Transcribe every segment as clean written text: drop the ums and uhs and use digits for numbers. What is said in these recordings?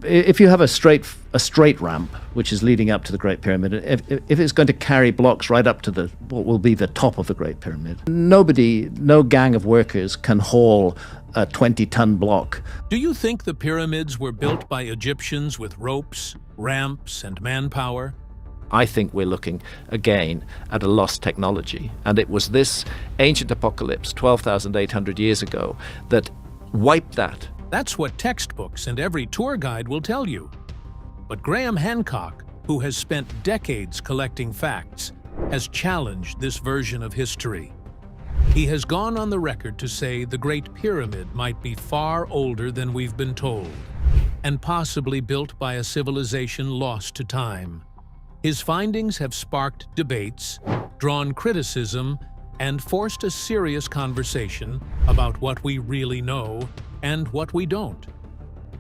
If you have a straight ramp, which is leading up to the Great Pyramid, if it's going to carry blocks right up to what will be the top of the Great Pyramid, no gang of workers can haul a 20-ton block. Do you think the pyramids were built by Egyptians with ropes, ramps, and manpower? I think we're looking again at a lost technology, and it was this ancient apocalypse 12,800 years ago that wiped that. That's what textbooks and every tour guide will tell you. But Graham Hancock, who has spent decades collecting facts, has challenged this version of history. He has gone on the record to say the Great Pyramid might be far older than we've been told, and possibly built by a civilization lost to time. His findings have sparked debates, drawn criticism, and forced a serious conversation about what we really know and what we don't.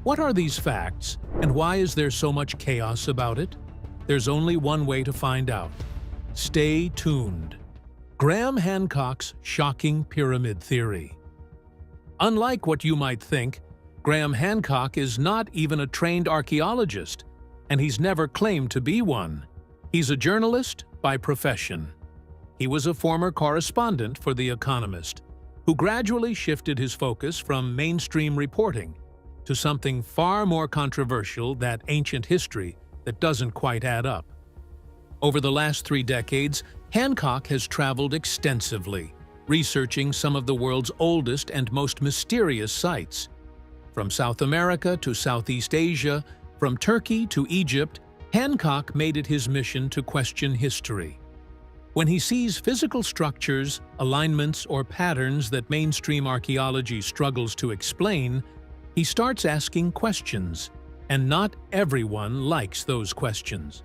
What are these facts, and why is there so much chaos about it? There's only one way to find out. Stay tuned. Graham Hancock's shocking pyramid theory. Unlike what you might think, Graham Hancock is not even a trained archaeologist, and he's never claimed to be one. He's a journalist by profession. He was a former correspondent for The Economist, who gradually shifted his focus from mainstream reporting to something far more controversial, that ancient history that doesn't quite add up. Over the last 3 decades, Hancock has traveled extensively, researching some of the world's oldest and most mysterious sites. From South America to Southeast Asia, from Turkey to Egypt, Hancock made it his mission to question history. When he sees physical structures, alignments, or patterns that mainstream archaeology struggles to explain, he starts asking questions, and not everyone likes those questions.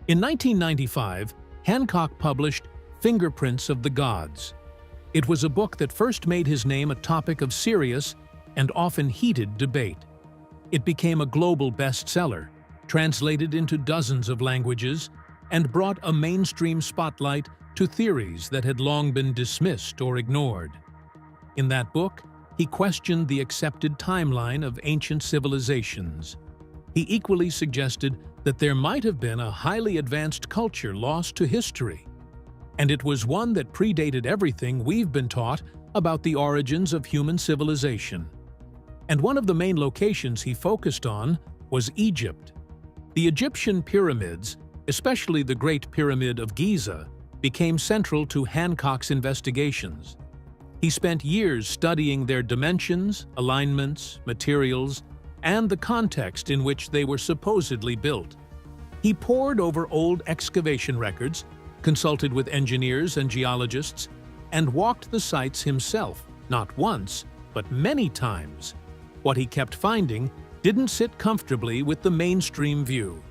In 1995, Hancock published Fingerprints of the Gods. It was a book that first made his name a topic of serious and often heated debate. It became a global bestseller, translated into dozens of languages, and brought a mainstream spotlight to theories that had long been dismissed or ignored. In that book, he questioned the accepted timeline of ancient civilizations. He equally suggested that there might have been a highly advanced culture lost to history, and it was one that predated everything we've been taught about the origins of human civilization. And one of the main locations he focused on was Egypt. The Egyptian pyramids, especially the Great Pyramid of Giza, became central to Hancock's investigations. He spent years studying their dimensions, alignments, materials, and the context in which they were supposedly built. He pored over old excavation records, consulted with engineers and geologists, and walked the sites himself, not once, but many times. What he kept finding didn't sit comfortably with the mainstream view.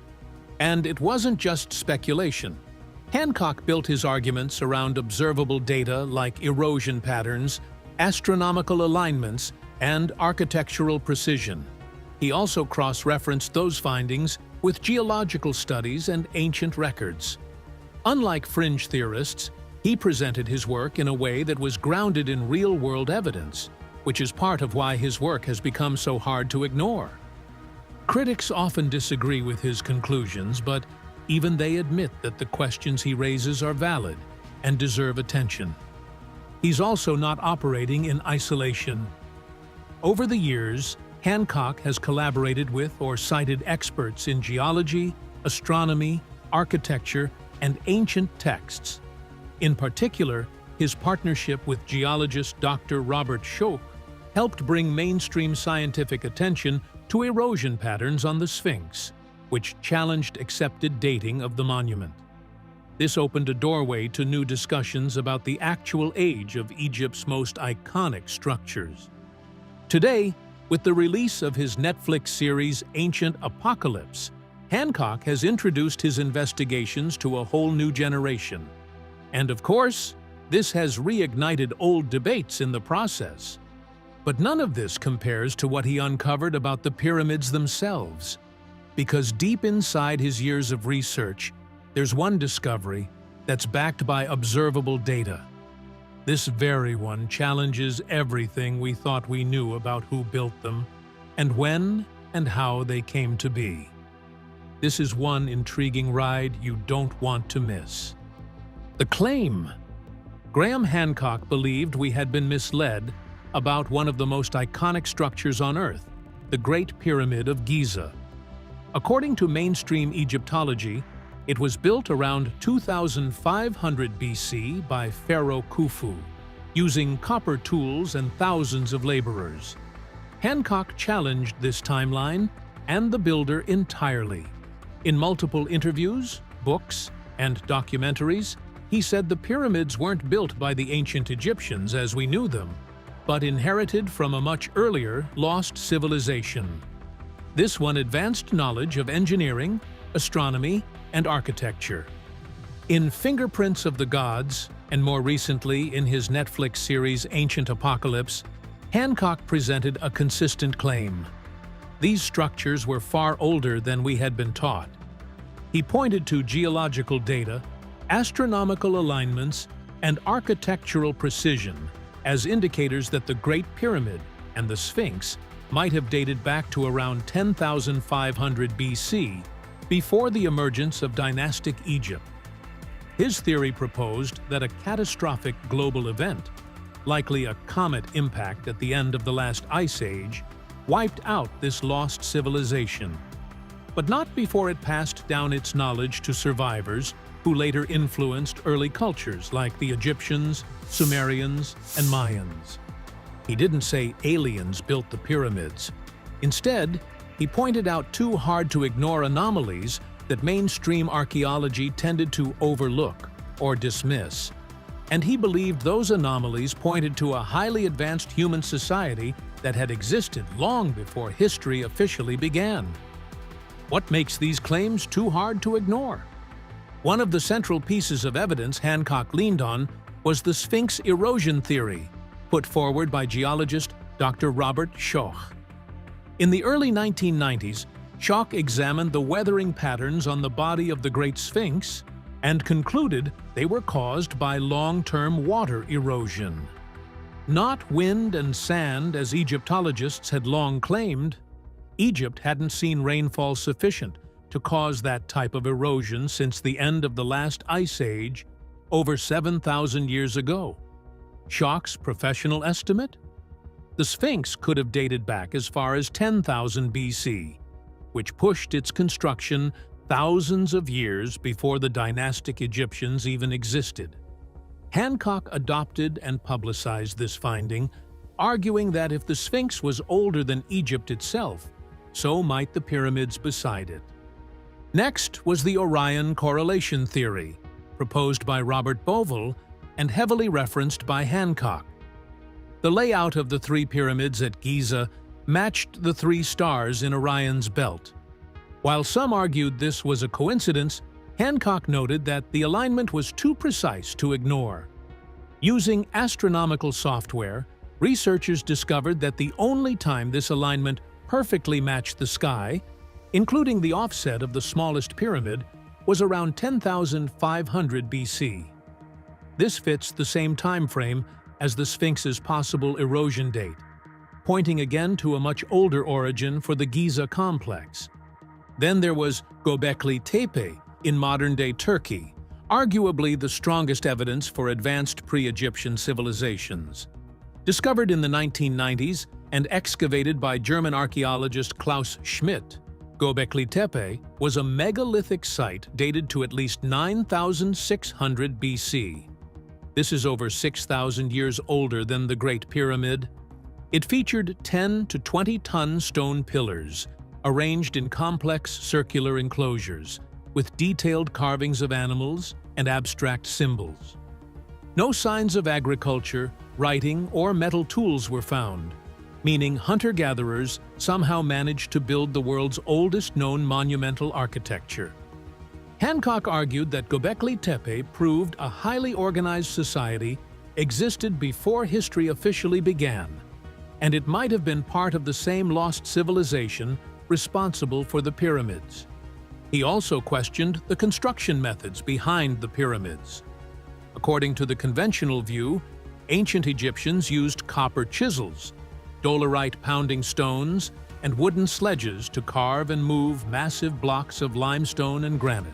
And it wasn't just speculation. Hancock built his arguments around observable data like erosion patterns, astronomical alignments, and architectural precision. He also cross-referenced those findings with geological studies and ancient records. Unlike fringe theorists, he presented his work in a way that was grounded in real-world evidence, which is part of why his work has become so hard to ignore. Critics often disagree with his conclusions, but even they admit that the questions he raises are valid and deserve attention. He's also not operating in isolation. Over the years, Hancock has collaborated with or cited experts in geology, astronomy, architecture, and ancient texts. In particular, his partnership with geologist Dr. Robert Schoch helped bring mainstream scientific attention to erosion patterns on the Sphinx, which challenged accepted dating of the monument. This opened a doorway to new discussions about the actual age of Egypt's most iconic structures. Today, with the release of his Netflix series Ancient Apocalypse, Hancock has introduced his investigations to a whole new generation. And of course, this has reignited old debates in the process. But none of this compares to what he uncovered about the pyramids themselves. Because deep inside his years of research, there's one discovery that's backed by observable data. This very one challenges everything we thought we knew about who built them, and when, and how they came to be. This is one intriguing ride you don't want to miss. The claim. Graham Hancock believed we had been misled about one of the most iconic structures on Earth, the Great Pyramid of Giza. According to mainstream Egyptology, it was built around 2500 BC by Pharaoh Khufu, using copper tools and thousands of laborers. Hancock challenged this timeline and the builder entirely. In multiple interviews, books, and documentaries, he said the pyramids weren't built by the ancient Egyptians as we knew them, but inherited from a much earlier, lost civilization. This one advanced knowledge of engineering, astronomy, and architecture. In Fingerprints of the Gods, and more recently in his Netflix series Ancient Apocalypse, Hancock presented a consistent claim. These structures were far older than we had been taught. He pointed to geological data, astronomical alignments, and architectural precision as indicators that the Great Pyramid and the Sphinx might have dated back to around 10,500 BC, before the emergence of dynastic Egypt. His theory proposed that a catastrophic global event, likely a comet impact at the end of the last ice age, wiped out this lost civilization, but not before it passed down its knowledge to survivors who later influenced early cultures like the Egyptians, Sumerians, and Mayans. He didn't say aliens built the pyramids. Instead, he pointed out two hard-to-ignore anomalies that mainstream archaeology tended to overlook or dismiss, and he believed those anomalies pointed to a highly advanced human society that had existed long before history officially began. What makes these claims too hard to ignore? One of the central pieces of evidence Hancock leaned on was the Sphinx erosion theory, put forward by geologist Dr. Robert Schoch. In the early 1990s, Schoch examined the weathering patterns on the body of the Great Sphinx and concluded they were caused by long-term water erosion. Not wind and sand, as Egyptologists had long claimed. Egypt hadn't seen rainfall sufficient to cause that type of erosion since the end of the last ice age, over 7,000 years ago. Schoch's professional estimate? The Sphinx could have dated back as far as 10,000 BC, which pushed its construction thousands of years before the dynastic Egyptians even existed. Hancock adopted and publicized this finding, arguing that if the Sphinx was older than Egypt itself, so might the pyramids beside it. Next was the Orion correlation theory, proposed by Robert Bovell and heavily referenced by Hancock. The layout of the three pyramids at Giza matched the three stars in Orion's belt. While some argued this was a coincidence, Hancock noted that the alignment was too precise to ignore. Using astronomical software, researchers discovered that the only time this alignment perfectly matched the sky, including the offset of the smallest pyramid, was around 10,500 BC. This fits the same time frame as the Sphinx's possible erosion date, pointing again to a much older origin for the Giza complex. Then there was Göbekli Tepe in modern-day Turkey, arguably the strongest evidence for advanced pre-Egyptian civilizations. Discovered in the 1990s and excavated by German archaeologist Klaus Schmidt, Göbekli Tepe was a megalithic site dated to at least 9,600 BC. This is over 6,000 years older than the Great Pyramid. It featured 10 to 20-ton stone pillars, arranged in complex circular enclosures, with detailed carvings of animals and abstract symbols. No signs of agriculture, writing, or metal tools were found, meaning hunter-gatherers somehow managed to build the world's oldest known monumental architecture. Hancock argued that Göbekli Tepe proved a highly organized society existed before history officially began, and it might have been part of the same lost civilization responsible for the pyramids. He also questioned the construction methods behind the pyramids. According to the conventional view, ancient Egyptians used copper chisels, dolerite pounding stones, and wooden sledges to carve and move massive blocks of limestone and granite.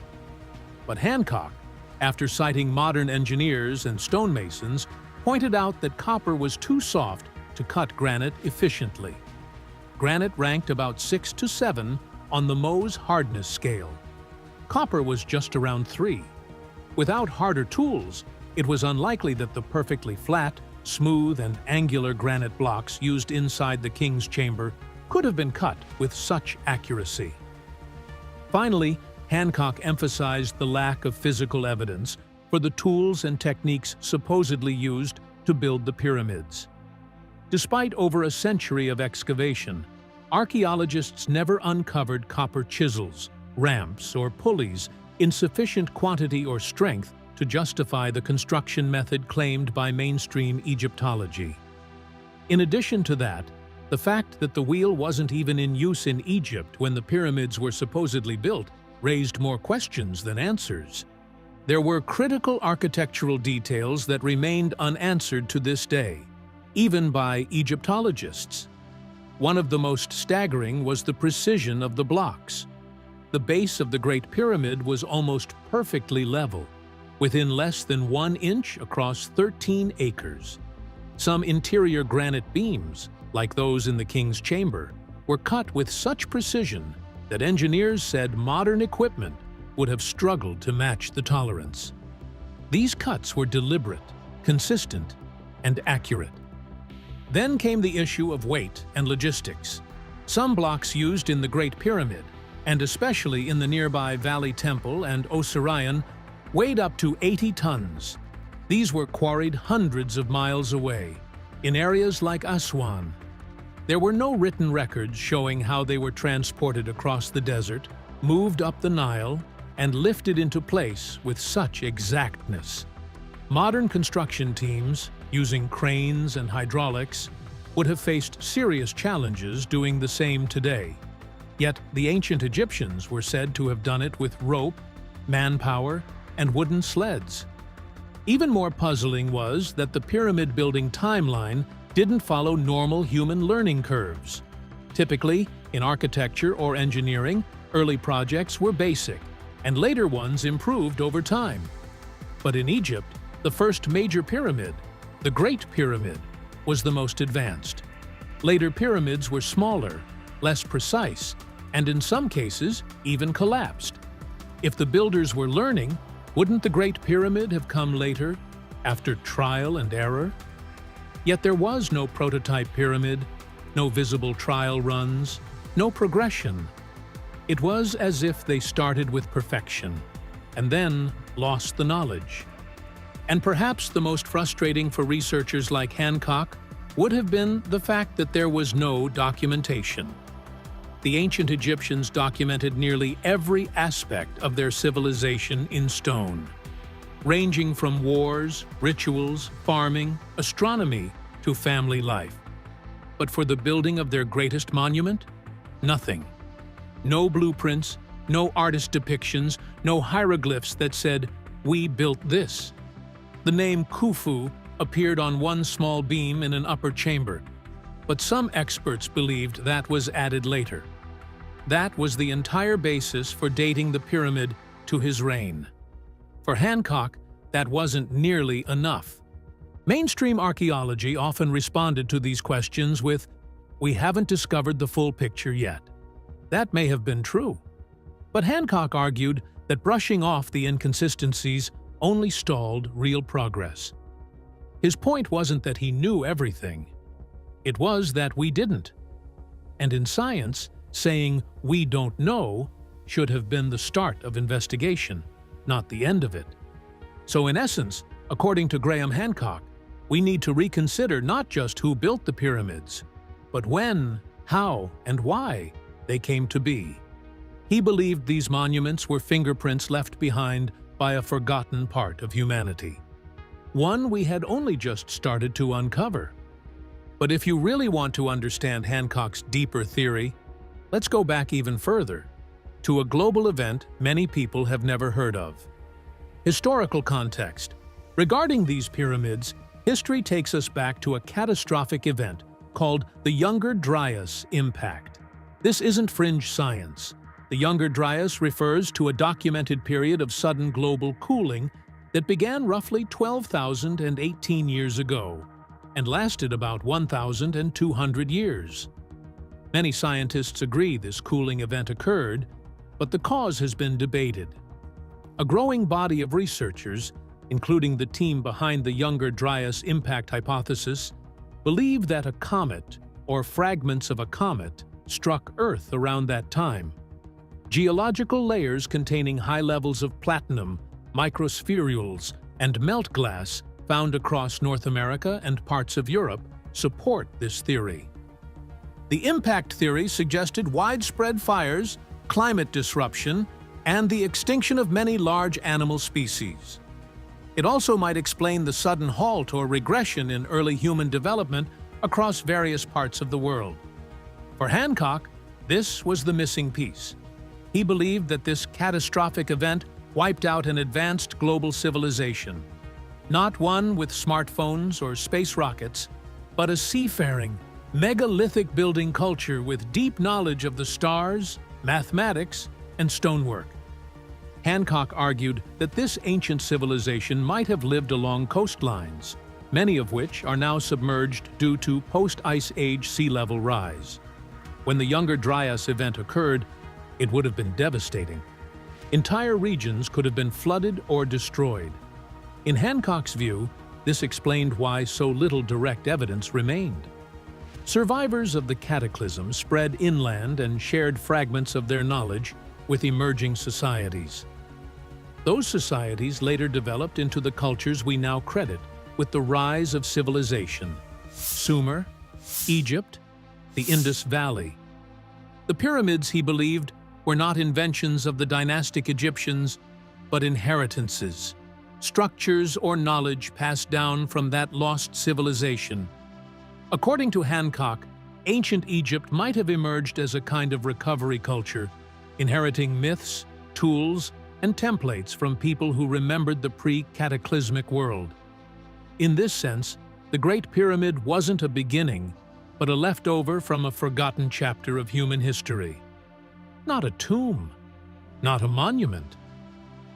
But Hancock, after citing modern engineers and stonemasons, pointed out that copper was too soft to cut granite efficiently. Granite ranked about 6 to 7 on the Mohs hardness scale. Copper was just around 3. Without harder tools, it was unlikely that the perfectly flat, smooth, and angular granite blocks used inside the king's chamber could have been cut with such accuracy. Finally, Hancock emphasized the lack of physical evidence for the tools and techniques supposedly used to build the pyramids. Despite over a century of excavation, archaeologists never uncovered copper chisels, ramps, or pulleys in sufficient quantity or strength to justify the construction method claimed by mainstream Egyptology. In addition to that, the fact that the wheel wasn't even in use in Egypt when the pyramids were supposedly built raised more questions than answers. There were critical architectural details that remained unanswered to this day, even by Egyptologists. One of the most staggering was the precision of the blocks. The base of the Great Pyramid was almost perfectly level, within less than 1 inch across 13 acres. Some interior granite beams, like those in the king's chamber, were cut with such precision that engineers said modern equipment would have struggled to match the tolerance. These cuts were deliberate, consistent, and accurate. Then came the issue of weight and logistics. Some blocks used in the Great Pyramid, and especially in the nearby Valley Temple and Osirion, weighed up to 80 tons. These were quarried hundreds of miles away, in areas like Aswan. There were no written records showing how they were transported across the desert, moved up the Nile, and lifted into place with such exactness. Modern construction teams, using cranes and hydraulics, would have faced serious challenges doing the same today. Yet the ancient Egyptians were said to have done it with rope, manpower, and wooden sleds. Even more puzzling was that the pyramid-building timeline didn't follow normal human learning curves. Typically, in architecture or engineering, early projects were basic, and later ones improved over time. But in Egypt, the first major pyramid, the Great Pyramid, was the most advanced. Later pyramids were smaller, less precise, and in some cases, even collapsed. If the builders were learning, wouldn't the Great Pyramid have come later, after trial and error? Yet there was no prototype pyramid, no visible trial runs, no progression. It was as if they started with perfection, and then lost the knowledge. And perhaps the most frustrating for researchers like Hancock would have been the fact that there was no documentation. The ancient Egyptians documented nearly every aspect of their civilization in stone, ranging from wars, rituals, farming, astronomy, to family life. But for the building of their greatest monument, nothing. No blueprints, no artist depictions, no hieroglyphs that said, "We built this." The name Khufu appeared on one small beam in an upper chamber, but some experts believed that was added later. That was the entire basis for dating the pyramid to his reign. For Hancock, that wasn't nearly enough. Mainstream archaeology often responded to these questions with, "We haven't discovered the full picture yet." That may have been true, but Hancock argued that brushing off the inconsistencies only stalled real progress. His point wasn't that he knew everything. It was that we didn't. And in science, saying "we don't know" should have been the start of investigation, not the end of it. So in essence, according to Graham Hancock, we need to reconsider not just who built the pyramids, but when, how, and why they came to be. He believed these monuments were fingerprints left behind by a forgotten part of humanity, one we had only just started to uncover. But if you really want to understand Hancock's deeper theory, let's go back even further, to a global event many people have never heard of. Historical context. Regarding these pyramids, history takes us back to a catastrophic event called the Younger Dryas Impact. This isn't fringe science. The Younger Dryas refers to a documented period of sudden global cooling that began roughly 12,018 years ago and lasted about 1,200 years. Many scientists agree this cooling event occurred, but the cause has been debated. A growing body of researchers, including the team behind the Younger Dryas impact hypothesis, believe that a comet, or fragments of a comet, struck Earth around that time. Geological layers containing high levels of platinum, microspherules, and melt glass found across North America and parts of Europe support this theory. The impact theory suggested widespread fires, climate disruption, and the extinction of many large animal species. It also might explain the sudden halt or regression in early human development across various parts of the world. For Hancock, this was the missing piece. He believed that this catastrophic event wiped out an advanced global civilization, not one with smartphones or space rockets, but a seafaring, megalithic building culture with deep knowledge of the stars, mathematics, and stonework. Hancock argued that this ancient civilization might have lived along coastlines, many of which are now submerged due to post-Ice Age sea level rise. When the Younger Dryas event occurred, it would have been devastating. Entire regions could have been flooded or destroyed. In Hancock's view, this explained why so little direct evidence remained. Survivors of the cataclysm spread inland and shared fragments of their knowledge with emerging societies. Those societies later developed into the cultures we now credit with the rise of civilization: Sumer, Egypt, the Indus Valley. The pyramids, he believed, were not inventions of the dynastic Egyptians, but inheritances, structures or knowledge passed down from that lost civilization. According to Hancock, ancient Egypt might have emerged as a kind of recovery culture, inheriting myths, tools, and templates from people who remembered the pre-cataclysmic world. In this sense, the Great Pyramid wasn't a beginning, but a leftover from a forgotten chapter of human history. Not a tomb, not a monument,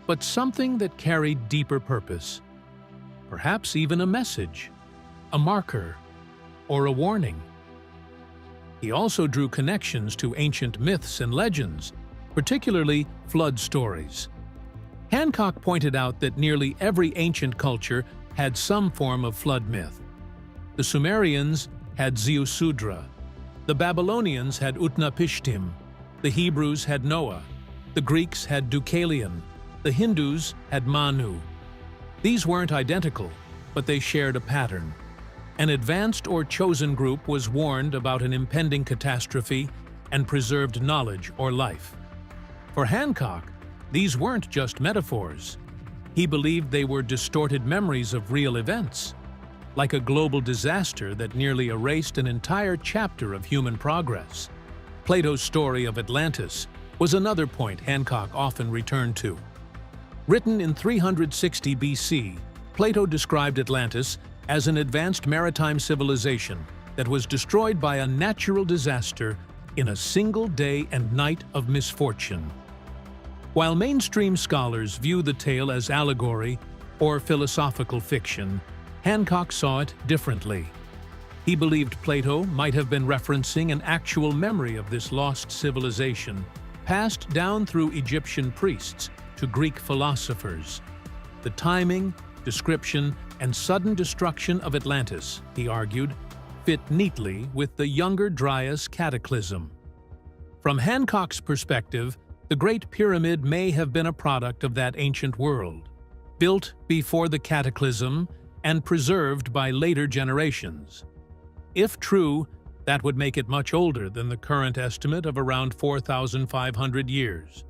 but something that carried deeper purpose. Perhaps even a message, a marker, or a warning. He also drew connections to ancient myths and legends, particularly flood stories. Hancock pointed out that nearly every ancient culture had some form of flood myth. The Sumerians had Ziusudra, the Babylonians had Utnapishtim, the Hebrews had Noah, the Greeks had Deucalion, the Hindus had Manu. These weren't identical, but they shared a pattern. An advanced or chosen group was warned about an impending catastrophe and preserved knowledge or life. For Hancock, these weren't just metaphors. He believed they were distorted memories of real events, like a global disaster that nearly erased an entire chapter of human progress. Plato's story of Atlantis was another point Hancock often returned to. Written in 360 BC, Plato described Atlantis as an advanced maritime civilization that was destroyed by a natural disaster in a single day and night of misfortune. While mainstream scholars view the tale as allegory or philosophical fiction, Hancock saw it differently. He believed Plato might have been referencing an actual memory of this lost civilization, passed down through Egyptian priests to Greek philosophers. The timing, description, and sudden destruction of Atlantis, he argued, fit neatly with the Younger Dryas cataclysm. From Hancock's perspective, the Great Pyramid may have been a product of that ancient world, built before the cataclysm and preserved by later generations. If true, that would make it much older than the current estimate of around 4,500 years.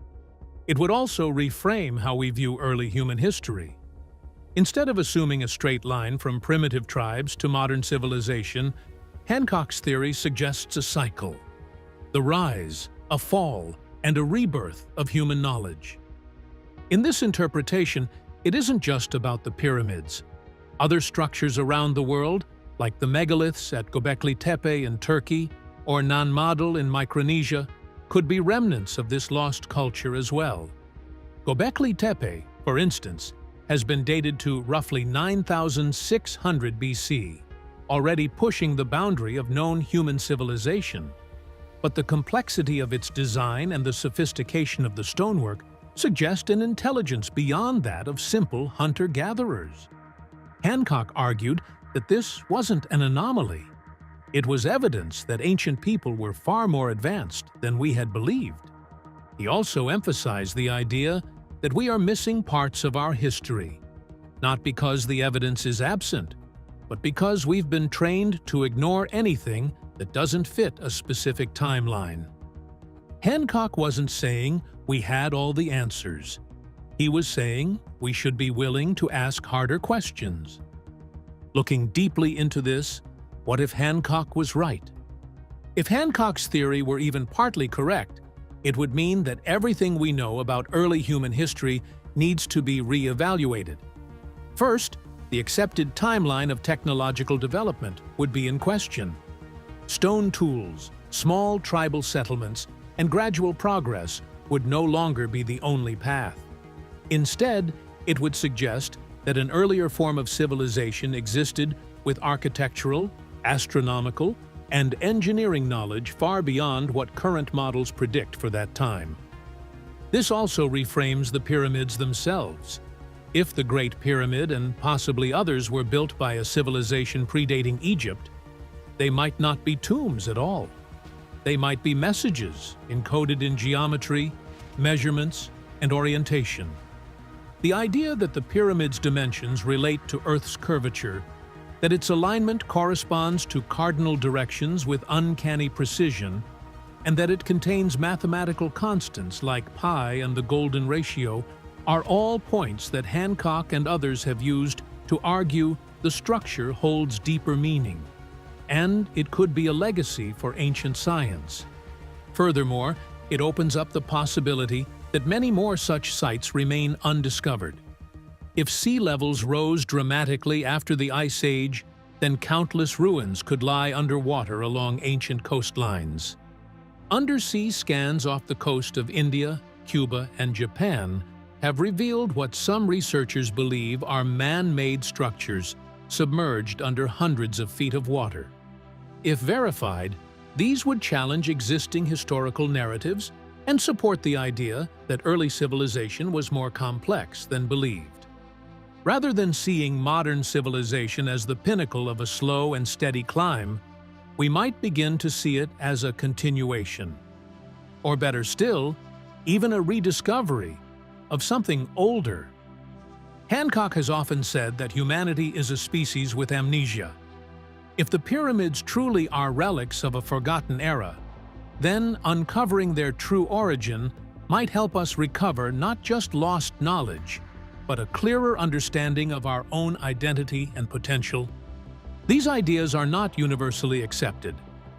It would also reframe how we view early human history. Instead of assuming a straight line from primitive tribes to modern civilization, Hancock's theory suggests a cycle: the rise, a fall, and a rebirth of human knowledge. In this interpretation, it isn't just about the pyramids. Other structures around the world, like the megaliths at Göbekli Tepe in Turkey or Nanmadol in Micronesia could be remnants of this lost culture as well. Göbekli Tepe, for instance, has been dated to roughly 9,600 BC, already pushing the boundary of known human civilization. But the complexity of its design and the sophistication of the stonework suggest an intelligence beyond that of simple hunter-gatherers. Hancock argued that this wasn't an anomaly. It was evidence that ancient people were far more advanced than we had believed. He also emphasized the idea that we are missing parts of our history, not because the evidence is absent, but because we've been trained to ignore anything that doesn't fit a specific timeline. Hancock wasn't saying we had all the answers. He was saying we should be willing to ask harder questions. Looking deeply into this, what if Hancock was right? If Hancock's theory were even partly correct, it would mean that everything we know about early human history needs to be re-evaluated. First, the accepted timeline of technological development would be in question. Stone tools, small tribal settlements, and gradual progress would no longer be the only path. Instead, it would suggest that an earlier form of civilization existed with architectural, astronomical, and engineering knowledge far beyond what current models predict for that time. This also reframes the pyramids themselves. If the Great Pyramid and possibly others were built by a civilization predating Egypt, they might not be tombs at all. They might be messages encoded in geometry, measurements, and orientation. The idea that the pyramid's dimensions relate to Earth's curvature, that its alignment corresponds to cardinal directions with uncanny precision, and that it contains mathematical constants like pi and the golden ratio are all points that Hancock and others have used to argue the structure holds deeper meaning, and it could be a legacy for ancient science. Furthermore, it opens up the possibility that many more such sites remain undiscovered. If sea levels rose dramatically after the Ice Age, then countless ruins could lie underwater along ancient coastlines. Undersea scans off the coast of India, Cuba, and Japan have revealed what some researchers believe are man-made structures submerged under hundreds of feet of water. If verified, these would challenge existing historical narratives and support the idea that early civilization was more complex than believed. Rather than seeing modern civilization as the pinnacle of a slow and steady climb, we might begin to see it as a continuation. Or better still, even a rediscovery of something older. Hancock has often said that humanity is a species with amnesia. If the pyramids truly are relics of a forgotten era, then uncovering their true origin might help us recover not just lost knowledge, but a clearer understanding of our own identity and potential. These ideas are not universally accepted,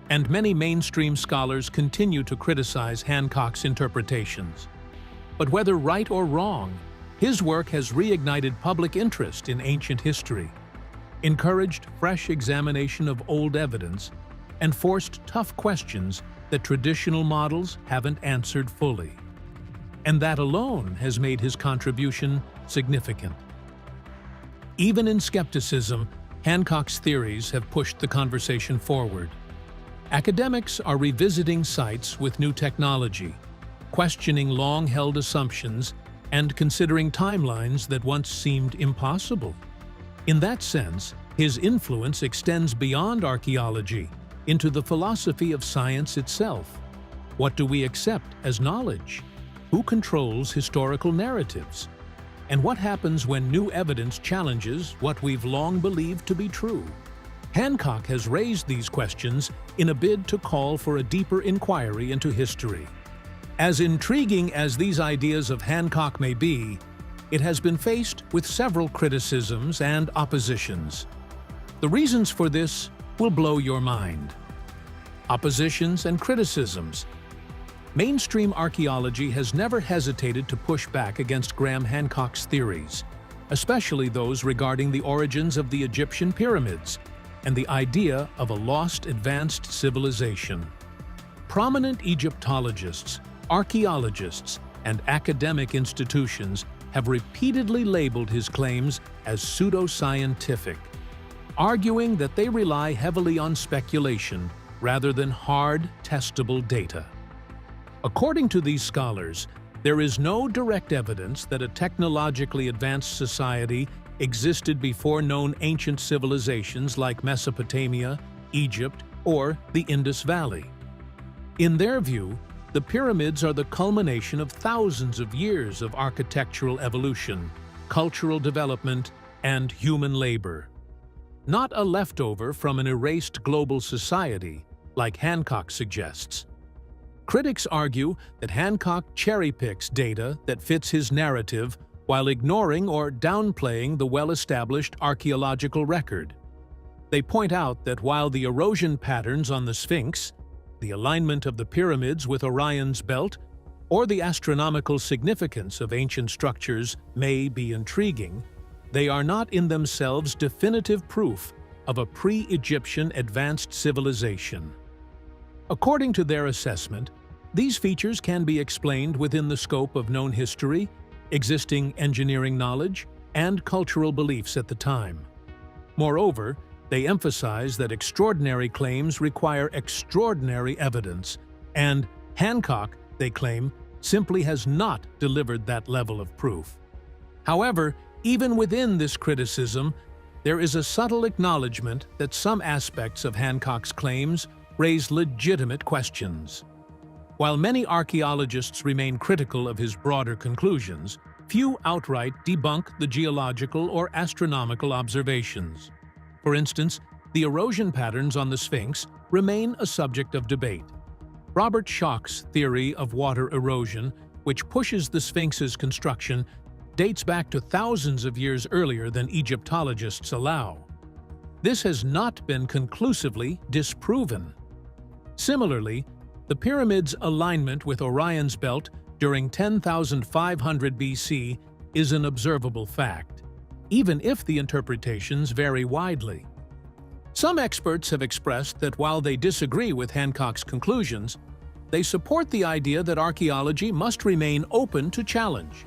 and many mainstream scholars continue to criticize Hancock's interpretations. But whether right or wrong, his work has reignited public interest in ancient history, encouraged fresh examination of old evidence, and forced tough questions that traditional models haven't answered fully. And that alone has made his contribution significant. Even in skepticism, Hancock's theories have pushed the conversation forward. Academics are revisiting sites with new technology, questioning long-held assumptions, and considering timelines that once seemed impossible. In that sense, his influence extends beyond archaeology into the philosophy of science itself. What do we accept as knowledge? Who controls historical narratives? And what happens when new evidence challenges what we've long believed to be true? Hancock has raised these questions in a bid to call for a deeper inquiry into history. As intriguing as these ideas of Hancock may be, it has been faced with several criticisms and oppositions. The reasons for this will blow your mind. Oppositions and criticisms. Mainstream archaeology has never hesitated to push back against Graham Hancock's theories, especially those regarding the origins of the Egyptian pyramids. and the idea of a lost advanced civilization. Prominent Egyptologists, archaeologists, and academic institutions have repeatedly labeled his claims as pseudoscientific, arguing that they rely heavily on speculation rather than hard, testable data. According to these scholars, there is no direct evidence that a technologically advanced society existed before known ancient civilizations like Mesopotamia, Egypt, or the Indus Valley. In their view, the pyramids are the culmination of thousands of years of architectural evolution, cultural development, and human labor. Not a leftover from an erased global society, like Hancock suggests. Critics argue that Hancock cherry-picks data that fits his narrative while ignoring or downplaying the well-established archaeological record. They point out that while the erosion patterns on the Sphinx, the alignment of the pyramids with Orion's belt, or the astronomical significance of ancient structures may be intriguing, they are not in themselves definitive proof of a pre-Egyptian advanced civilization. According to their assessment, these features can be explained within the scope of known history, existing engineering knowledge, and cultural beliefs at the time. Moreover, they emphasize that extraordinary claims require extraordinary evidence, and Hancock, they claim, simply has not delivered that level of proof. However, even within this criticism, there is a subtle acknowledgement that some aspects of Hancock's claims raise legitimate questions. While many archaeologists remain critical of his broader conclusions, few outright debunk the geological or astronomical observations. For instance, the erosion patterns on the Sphinx remain a subject of debate. Robert Schoch's theory of water erosion, which pushes the Sphinx's construction, dates back to thousands of years earlier than Egyptologists allow. This has not been conclusively disproven. Similarly, the pyramid's alignment with Orion's belt during 10,500 BC is an observable fact, even if the interpretations vary widely. Some experts have expressed that while they disagree with Hancock's conclusions, they support the idea that archaeology must remain open to challenge.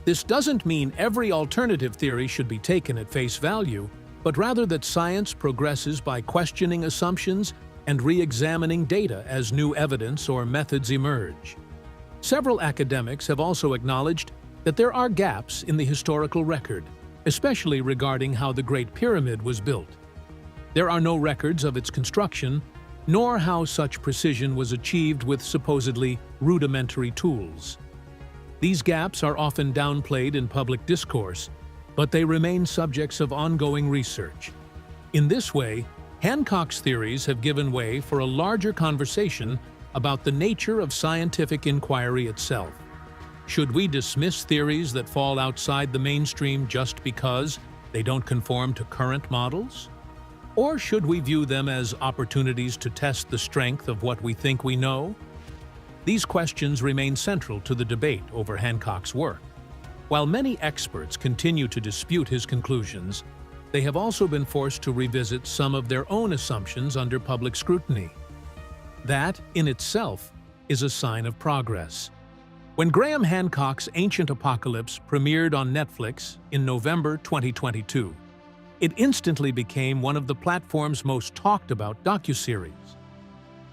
This doesn't mean every alternative theory should be taken at face value, but rather that science progresses by questioning assumptions and re-examining data as new evidence or methods emerge. Several academics have also acknowledged that there are gaps in the historical record, especially regarding how the Great Pyramid was built. There are no records of its construction, nor how such precision was achieved with supposedly rudimentary tools. These gaps are often downplayed in public discourse, but they remain subjects of ongoing research. In this way, Hancock's theories have given way for a larger conversation about the nature of scientific inquiry itself. Should we dismiss theories that fall outside the mainstream just because they don't conform to current models? Or should we view them as opportunities to test the strength of what we think we know? These questions remain central to the debate over Hancock's work. While many experts continue to dispute his conclusions, they have also been forced to revisit some of their own assumptions under public scrutiny. That, in itself, is a sign of progress. When Graham Hancock's Ancient Apocalypse premiered on Netflix in November 2022, it instantly became one of the platform's most talked-about docuseries.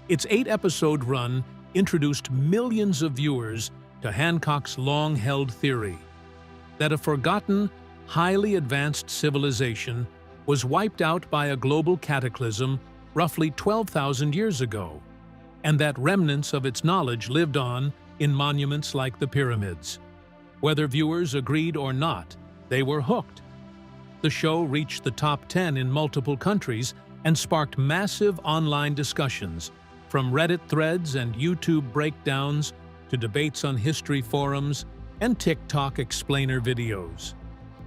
Its 8-episode run introduced millions of viewers to Hancock's long-held theory that a forgotten, highly advanced civilization was wiped out by a global cataclysm roughly 12,000 years ago, and that remnants of its knowledge lived on in monuments like the pyramids. Whether viewers agreed or not, they were hooked. The show reached the top 10 in multiple countries and sparked massive online discussions, from Reddit threads and YouTube breakdowns to debates on history forums and TikTok explainer videos.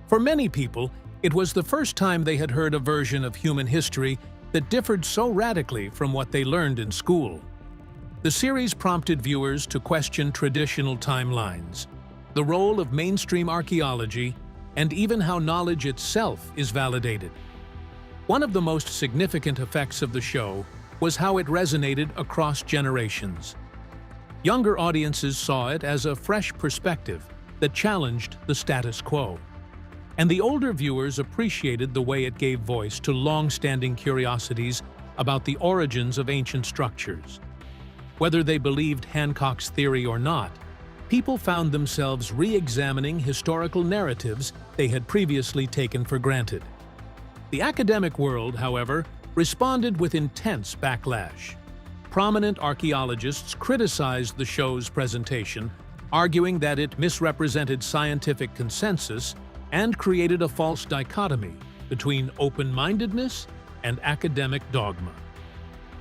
For many people, it was the first time they had heard a version of human history that differed so radically from what they learned in school. The series prompted viewers to question traditional timelines, the role of mainstream archaeology, and even how knowledge itself is validated. One of the most significant effects of the show was how it resonated across generations. Younger audiences saw it as a fresh perspective that challenged the status quo. And the older viewers appreciated the way it gave voice to long-standing curiosities about the origins of ancient structures. Whether they believed Hancock's theory or not, people found themselves re-examining historical narratives they had previously taken for granted. The academic world, however, responded with intense backlash. Prominent archaeologists criticized the show's presentation, arguing that it misrepresented scientific consensus and created a false dichotomy between open-mindedness and academic dogma.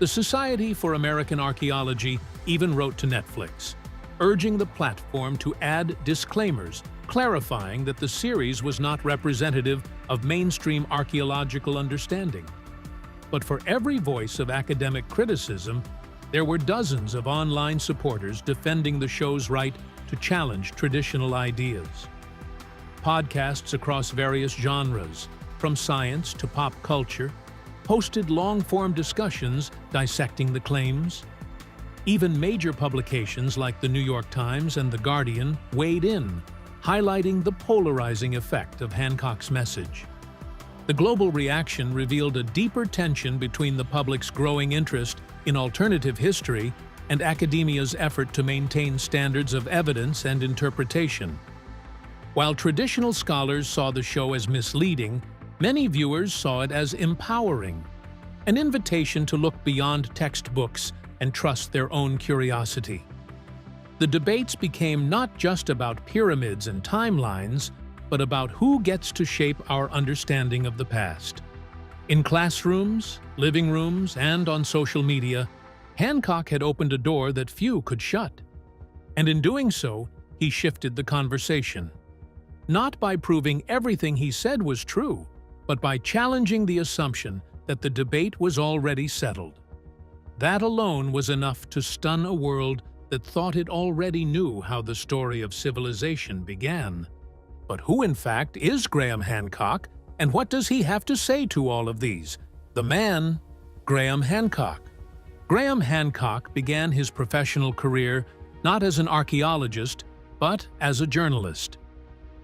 The Society for American Archaeology even wrote to Netflix, urging the platform to add disclaimers, clarifying that the series was not representative of mainstream archaeological understanding. But for every voice of academic criticism, there were dozens of online supporters defending the show's right to challenge traditional ideas. Podcasts across various genres, from science to pop culture, hosted long-form discussions dissecting the claims. Even major publications like the New York Times and The Guardian weighed in, highlighting the polarizing effect of Hancock's message. The global reaction revealed a deeper tension between the public's growing interest in alternative history and academia's effort to maintain standards of evidence and interpretation. While traditional scholars saw the show as misleading, many viewers saw it as empowering, an invitation to look beyond textbooks and trust their own curiosity. The debates became not just about pyramids and timelines, but about who gets to shape our understanding of the past. In classrooms, living rooms, and on social media, Hancock had opened a door that few could shut. And in doing so, he shifted the conversation. Not by proving everything he said was true, but by challenging the assumption that the debate was already settled. That alone was enough to stun a world that thought it already knew how the story of civilization began. But who, in fact, is Graham Hancock, and what does he have to say to all of these? The man, Graham Hancock. Graham Hancock began his professional career not as an archaeologist, but as a journalist.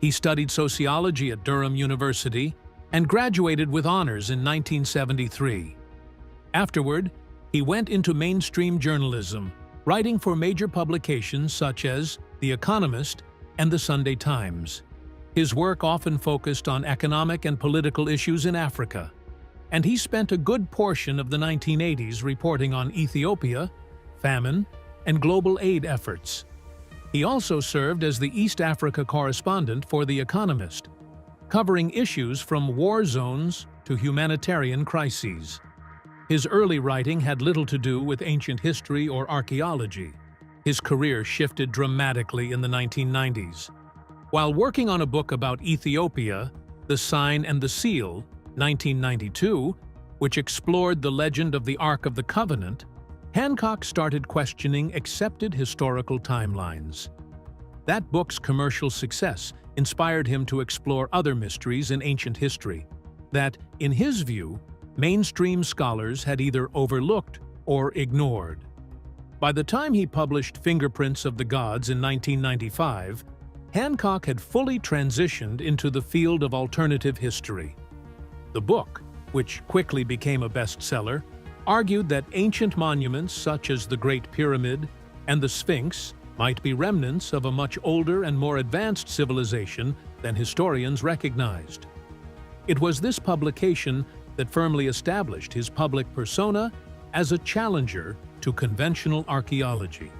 He studied sociology at Durham University and graduated with honors in 1973. Afterward, he went into mainstream journalism, writing for major publications such as The Economist and The Sunday Times. His work often focused on economic and political issues in Africa, and he spent a good portion of the 1980s reporting on Ethiopia, famine, and global aid efforts. He also served as the East Africa correspondent for The Economist, covering issues from war zones to humanitarian crises. His early writing had little to do with ancient history or archaeology. His career shifted dramatically in the 1990s. While working on a book about Ethiopia, The Sign and the Seal, 1992, which explored the legend of the Ark of the Covenant, Hancock started questioning accepted historical timelines. That book's commercial success inspired him to explore other mysteries in ancient history that, in his view, mainstream scholars had either overlooked or ignored. By the time he published Fingerprints of the Gods in 1995, Hancock had fully transitioned into the field of alternative history. The book, which quickly became a bestseller, argued that ancient monuments such as the Great Pyramid and the Sphinx might be remnants of a much older and more advanced civilization than historians recognized. It was this publication that firmly established his public persona as a challenger to conventional archaeology.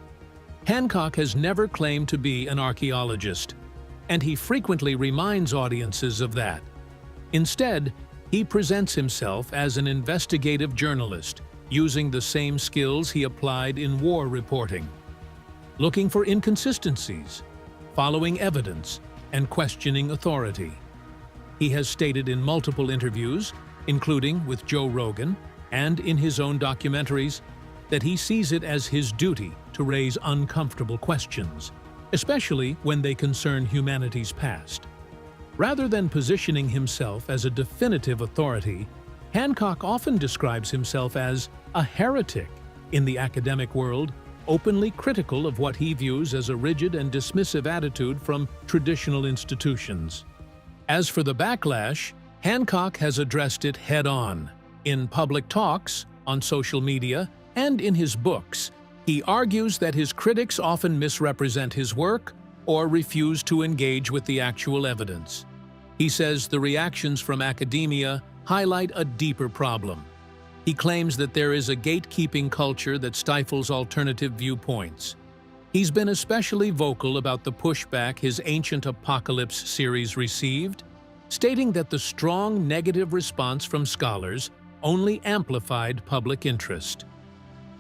Hancock has never claimed to be an archaeologist, and he frequently reminds audiences of that. Instead, he presents himself as an investigative journalist, using the same skills he applied in war reporting, looking for inconsistencies, following evidence, and questioning authority. He has stated in multiple interviews, including with Joe Rogan and in his own documentaries, that he sees it as his duty to raise uncomfortable questions, especially when they concern humanity's past. Rather than positioning himself as a definitive authority, Hancock often describes himself as a heretic in the academic world, openly critical of what he views as a rigid and dismissive attitude from traditional institutions. As for the backlash, Hancock has addressed it head-on. In public talks, on social media, and in his books, he argues that his critics often misrepresent his work or refuse to engage with the actual evidence. He says the reactions from academia highlight a deeper problem. He claims that there is a gatekeeping culture that stifles alternative viewpoints. He's been especially vocal about the pushback his Ancient Apocalypse series received, stating that the strong negative response from scholars only amplified public interest.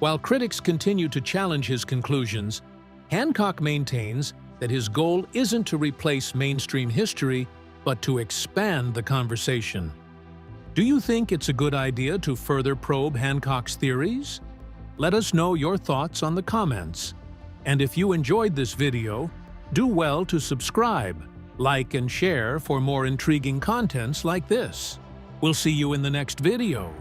While critics continue to challenge his conclusions, Hancock maintains that his goal isn't to replace mainstream history, but to expand the conversation. Do you think it's a good idea to further probe Hancock's theories? Let us know your thoughts on the comments. And if you enjoyed this video, do well to subscribe, like and share for more intriguing contents like this. We'll see you in the next video.